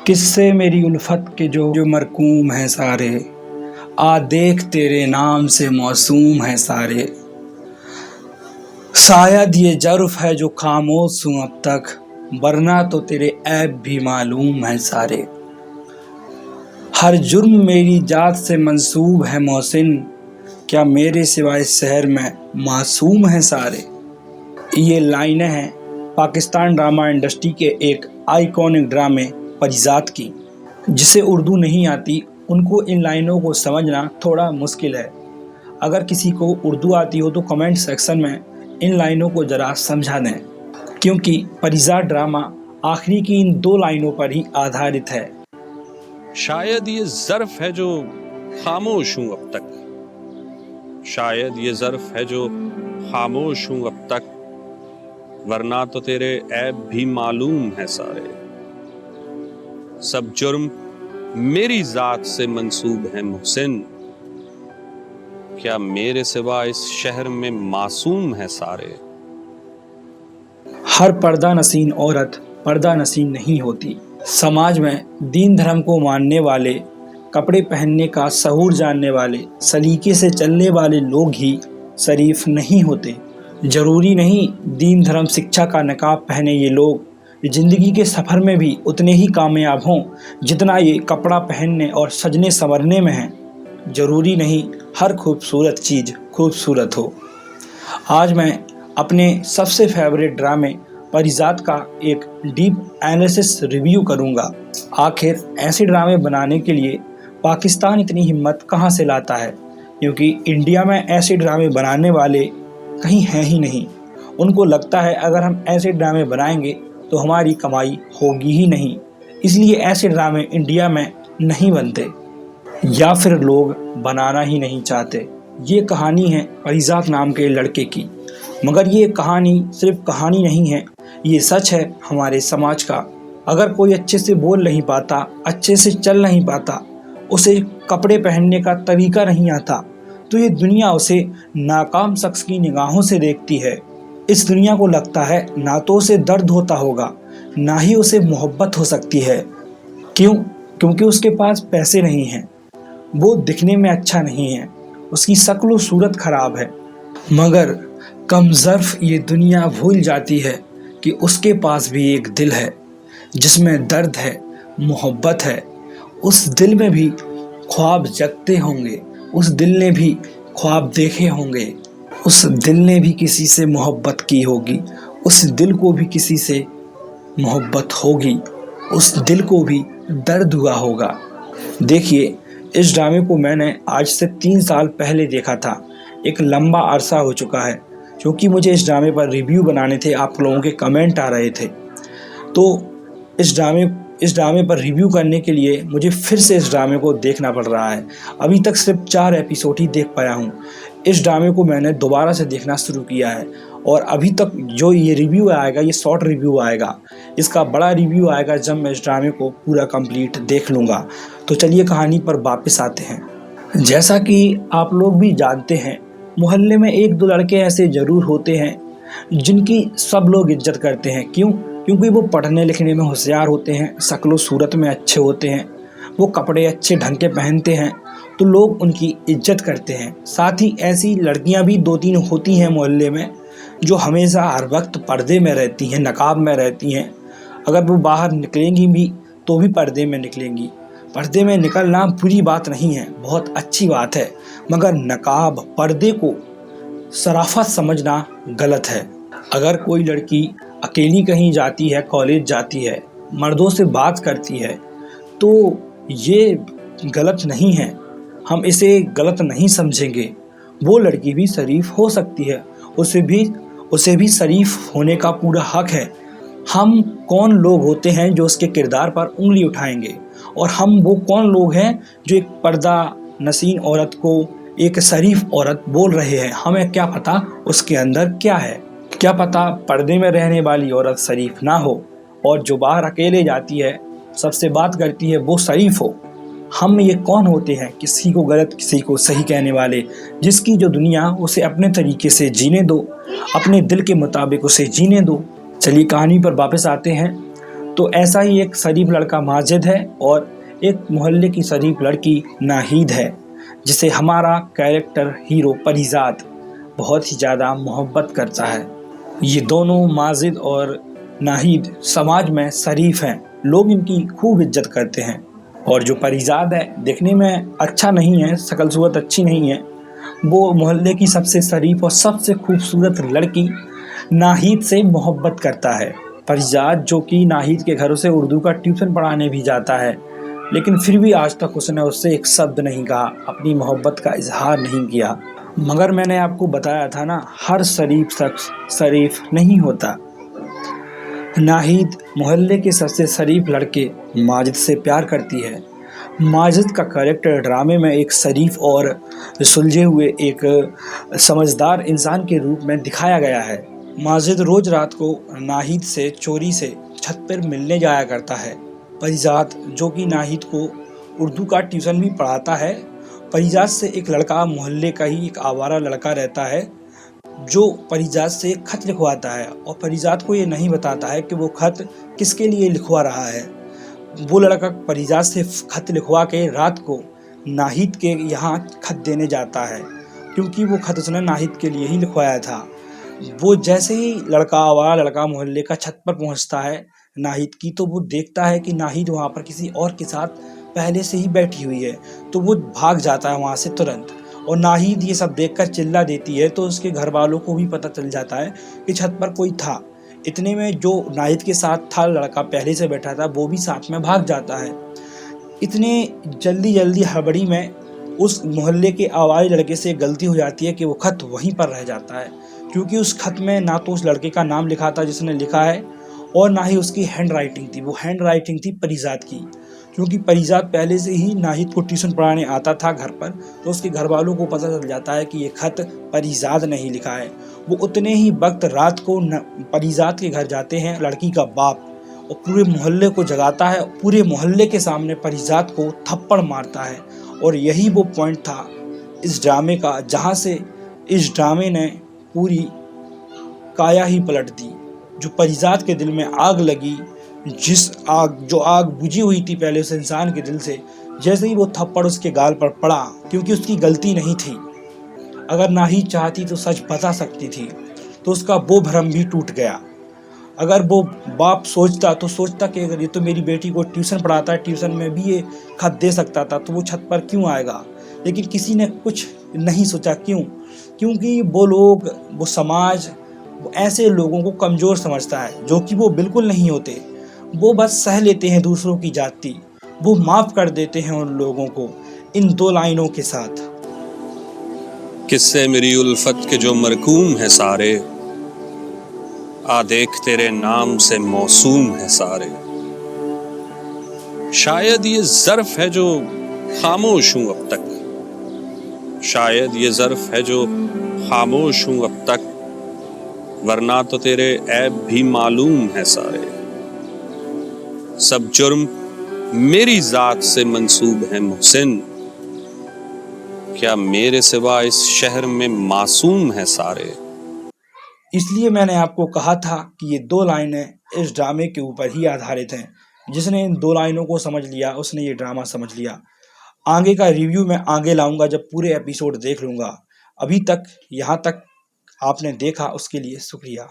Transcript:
किस्से मेरी उल्फत के जो मरकूम हैं सारे, आ देख तेरे नाम से मौसूम हैं सारे। शायद ये जर्फ है जो खामोश हूँ अब तक, वरना तो तेरे ऐब भी मालूम हैं सारे। हर जुर्म मेरी जात से मंसूब है मोहसिन, क्या मेरे सिवा इस शहर में मासूम हैं सारे। ये लाइनें हैं पाकिस्तान ड्रामा इंडस्ट्री के एक आइकॉनिक ड्रामे परिजात की। जिसे उर्दू नहीं आती उनको इन लाइनों को समझना थोड़ा मुश्किल है। अगर किसी को उर्दू आती हो तो कमेंट सेक्शन में इन लाइनों को ज़रा समझा दें, क्योंकि परिजात ड्रामा आखिरी की इन 2 लाइनों पर ही आधारित है। शायद ये ज़र्फ है जो खामोश हूँ अब तक, शायद ये ज़र्फ है जो खामोश हूँ अब तक, वरना तो तेरे ऐब भी मालूम है सारे। सब जुर्म मेरी ज़ात से मंसूब है मोहसिन, क्या मेरे सिवा इस शहर में मासूम है सारे। हर पर्दा नसीन औरत पर्दा नसीन नहीं होती। समाज में दीन धर्म को मानने वाले, कपड़े पहनने का शऊर जानने वाले, सलीके से चलने वाले लोग ही शरीफ नहीं होते। जरूरी नहीं दीन धर्म शिक्षा का नकाब पहने ये लोग जिंदगी के सफ़र में भी उतने ही कामयाब हों जितना ये कपड़ा पहनने और सजने संवरने में हैं। जरूरी नहीं हर खूबसूरत चीज़ खूबसूरत हो। आज मैं अपने सबसे फेवरेट ड्रामे परिजात का एक डीप एनालिसिस रिव्यू करूंगा। आखिर ऐसे ड्रामे बनाने के लिए पाकिस्तान इतनी हिम्मत कहां से लाता है, क्योंकि इंडिया में ऐसे ड्रामे बनाने वाले कहीं हैं ही नहीं। उनको लगता है अगर हम ऐसे ड्रामे बनाएंगे तो हमारी कमाई होगी ही नहीं, इसलिए ऐसे ड्रामे इंडिया में नहीं बनते, या फिर लोग बनाना ही नहीं चाहते। ये कहानी है परिजात नाम के लड़के की, मगर ये कहानी सिर्फ कहानी नहीं है, ये सच है हमारे समाज का। अगर कोई अच्छे से बोल नहीं पाता, अच्छे से चल नहीं पाता, उसे कपड़े पहनने का तरीका नहीं आता, तो ये दुनिया उसे नाकाम शख्स की निगाहों से देखती है। इस दुनिया को लगता है ना तो उसे दर्द होता होगा, ना ही उसे मोहब्बत हो सकती है। क्यों? क्योंकि उसके पास पैसे नहीं हैं, वो दिखने में अच्छा नहीं है, उसकी शक्ल व सूरत खराब है। मगर कमज़र्फ ये दुनिया भूल जाती है कि उसके पास भी एक दिल है जिसमें दर्द है, मोहब्बत है। उस दिल में भी ख्वाब जगते होंगे, उस दिल ने भी ख्वाब देखे होंगे, उस दिल ने भी किसी से मोहब्बत की होगी, उस दिल को भी किसी से मोहब्बत होगी, उस दिल को भी दर्द हुआ होगा। देखिए, इस ड्रामे को मैंने आज से 3 साल पहले देखा था। एक लंबा अरसा हो चुका है, क्योंकि मुझे इस ड्रामे पर रिव्यू बनाने थे। आप लोगों के कमेंट आ रहे थे, तो इस ड्रामे पर रिव्यू करने के लिए मुझे फिर से इस ड्रामे को देखना पड़ रहा है। अभी तक सिर्फ 4 एपिसोड ही देख पाया हूँ। इस ड्रामे को मैंने दोबारा से देखना शुरू किया है, और अभी तक जो ये रिव्यू आएगा, ये शॉर्ट रिव्यू आएगा। इसका बड़ा रिव्यू आएगा जब मैं इस ड्रामे को पूरा कंप्लीट देख लूँगा। तो चलिए कहानी पर वापस आते हैं। जैसा कि आप लोग भी जानते हैं, मोहल्ले में 1-2 लड़के ऐसे ज़रूर होते हैं जिनकी सब लोग इज्जत करते हैं। क्यों? क्योंकि वो पढ़ने लिखने में होशियार होते हैं, शक्ल सूरत में अच्छे होते हैं, वो कपड़े अच्छे ढंग के पहनते हैं, तो लोग उनकी इज्जत करते हैं। साथ ही ऐसी लड़कियां भी 2-3 होती हैं मोहल्ले में जो हमेशा हर वक्त पर्दे में रहती हैं, नकाब में रहती हैं। अगर वो बाहर निकलेंगी भी तो भी पर्दे में निकलेंगी। पर्दे में निकलना बुरी बात नहीं है, बहुत अच्छी बात है, मगर नकाब पर्दे को शराफत समझना गलत है। अगर कोई लड़की अकेली कहीं जाती है, कॉलेज जाती है, मर्दों से बात करती है, तो ये गलत नहीं है, हम इसे गलत नहीं समझेंगे। वो लड़की भी शरीफ हो सकती है, उसे भी शरीफ होने का पूरा हक है। हम कौन लोग होते हैं जो उसके किरदार पर उंगली उठाएंगे, और हम वो कौन लोग हैं जो एक पर्दा नसीन औरत को एक शरीफ औरत बोल रहे हैं। हमें क्या पता उसके अंदर क्या है, क्या पता पर्दे में रहने वाली औरत शरीफ ना हो, और जो बाहर अकेले जाती है, सबसे बात करती है, वो शरीफ हो। हम ये कौन होते हैं किसी को गलत किसी को सही कहने वाले? जिसकी जो दुनिया उसे अपने तरीके से जीने दो, अपने दिल के मुताबिक उसे जीने दो। चलिए कहानी पर वापस आते हैं। तो ऐसा ही एक शरीफ लड़का माजिद है और एक मोहल्ले की शरीफ लड़की नाहिद है, जिसे हमारा कैरेक्टर हीरो परिजात बहुत ही ज़्यादा मोहब्बत करता है। ये दोनों माजिद और नाहिद समाज में शरीफ हैं, लोग इनकी खूब इज्जत करते हैं। और जो परिजात है देखने में अच्छा नहीं है, शक्ल सूरत अच्छी नहीं है, वो मोहल्ले की सबसे शरीफ और सबसे खूबसूरत लड़की नाहिद से मोहब्बत करता है। परिजात जो कि नाहिद के घरों से उर्दू का ट्यूशन पढ़ाने भी जाता है, लेकिन फिर भी आज तक उसने उससे एक शब्द नहीं कहा, अपनी मोहब्बत का इजहार नहीं किया। मगर मैंने आपको बताया था ना, हर शरीफ शख्स शरीफ नहीं होता। नाहिद मोहल्ले के सबसे शरीफ लड़के माजिद से प्यार करती है। माजिद का कैरेक्टर ड्रामे में एक शरीफ और सुलझे हुए एक समझदार इंसान के रूप में दिखाया गया है। माजिद रोज रात को नाहिद से चोरी से छत पर मिलने जाया करता है। परिजात जो कि नाहिद को उर्दू का ट्यूशन भी पढ़ाता है। परिजात से एक लड़का, मोहल्ले का ही एक आवारा लड़का रहता है, जो परिजात से एक खत लिखवाता है और परिजात को ये नहीं बताता है कि वो खत किसके लिए लिखवा रहा है। वो लड़का परिजात से खत लिखवा के रात को नाहिद के यहाँ खत देने जाता है, क्योंकि वो खत उसने नाहिद के लिए ही लिखवाया था। वो जैसे ही आवारा लड़का मोहल्ले का छत पर पहुँचता है नाहिद की, तो वो देखता है कि नाहिद वहाँ पर किसी और के साथ पहले से ही बैठी हुई है, तो वो भाग जाता है वहाँ से तुरंत। और नाहिद ये सब देखकर चिल्ला देती है, तो उसके घर वालों को भी पता चल जाता है कि छत पर कोई था। इतने में जो नाहिद के साथ था लड़का पहले से बैठा था, वो भी साथ में भाग जाता है। इतने जल्दी हड़बड़ी में उस मोहल्ले के आवारे लड़के से गलती हो जाती है कि वो खत वहीं पर रह जाता है, क्योंकि उस खत में ना तो उस लड़के का नाम लिखा था जिसने लिखा है, और ना ही उसकी हैंड राइटिंग थी। वो हैंड राइटिंग थी परिजात की, क्योंकि परिजात पहले से ही नाहिद को ट्यूशन पढ़ाने आता था घर पर, तो उसके घर वालों को पता चल जाता है कि ये खत परिजात ने ही लिखा है। वो उतने ही वक्त रात को परिजात के घर जाते हैं लड़की का बाप, और पूरे मोहल्ले को जगाता है, पूरे मोहल्ले के सामने परिजात को थप्पड़ मारता है। और यही वो पॉइंट था इस ड्रामे का, जहाँ से इस ड्रामे ने पूरी काया ही पलट दी। जो परिजात के दिल में आग लगी, जो आग बुझी हुई थी पहले उस इंसान के दिल से, जैसे ही वो थप्पड़ उसके गाल पर पड़ा, क्योंकि उसकी गलती नहीं थी, अगर नाहिद चाहती तो सच बता सकती थी, तो उसका वो भ्रम भी टूट गया। अगर वो बाप सोचता कि अगर ये तो मेरी बेटी को ट्यूशन पढ़ाता है, ट्यूशन में भी ये खत दे सकता था, तो वो छत पर क्यों आएगा। लेकिन किसी ने कुछ नहीं सोचा। क्योंकि वो लोग, वो समाज, वो ऐसे लोगों को कमज़ोर समझता है, जो कि वो बिल्कुल नहीं होते। वो बस सह लेते हैं दूसरों की जाति, वो माफ़ कर देते हैं उन लोगों को इन 2 लाइनों के साथ। किस्से मेरी उल्फत के जो मरकूम है सारे, आ देख तेरे नाम से मौसूम है सारे। शायद ये ज़र्फ है जो खामोश हूँ अब तक, शायद ये ज़र्फ है जो खामोश हूँ अब तक, वरना तो तेरे ऐब भी मालूम है सारे। सब जुर्म मेरी जात से मंसूब है मुहसिन, क्या मेरे सिवा इस शहर में मासूम है सारे। इसलिए मैंने आपको कहा था कि ये 2 लाइनें इस ड्रामे के ऊपर ही आधारित हैं। जिसने इन 2 लाइनों को समझ लिया, उसने ये ड्रामा समझ लिया। आगे का रिव्यू मैं आगे लाऊंगा जब पूरे एपिसोड देख लूँगा। अभी तक यहाँ तक आपने देखा, उसके लिए शुक्रिया।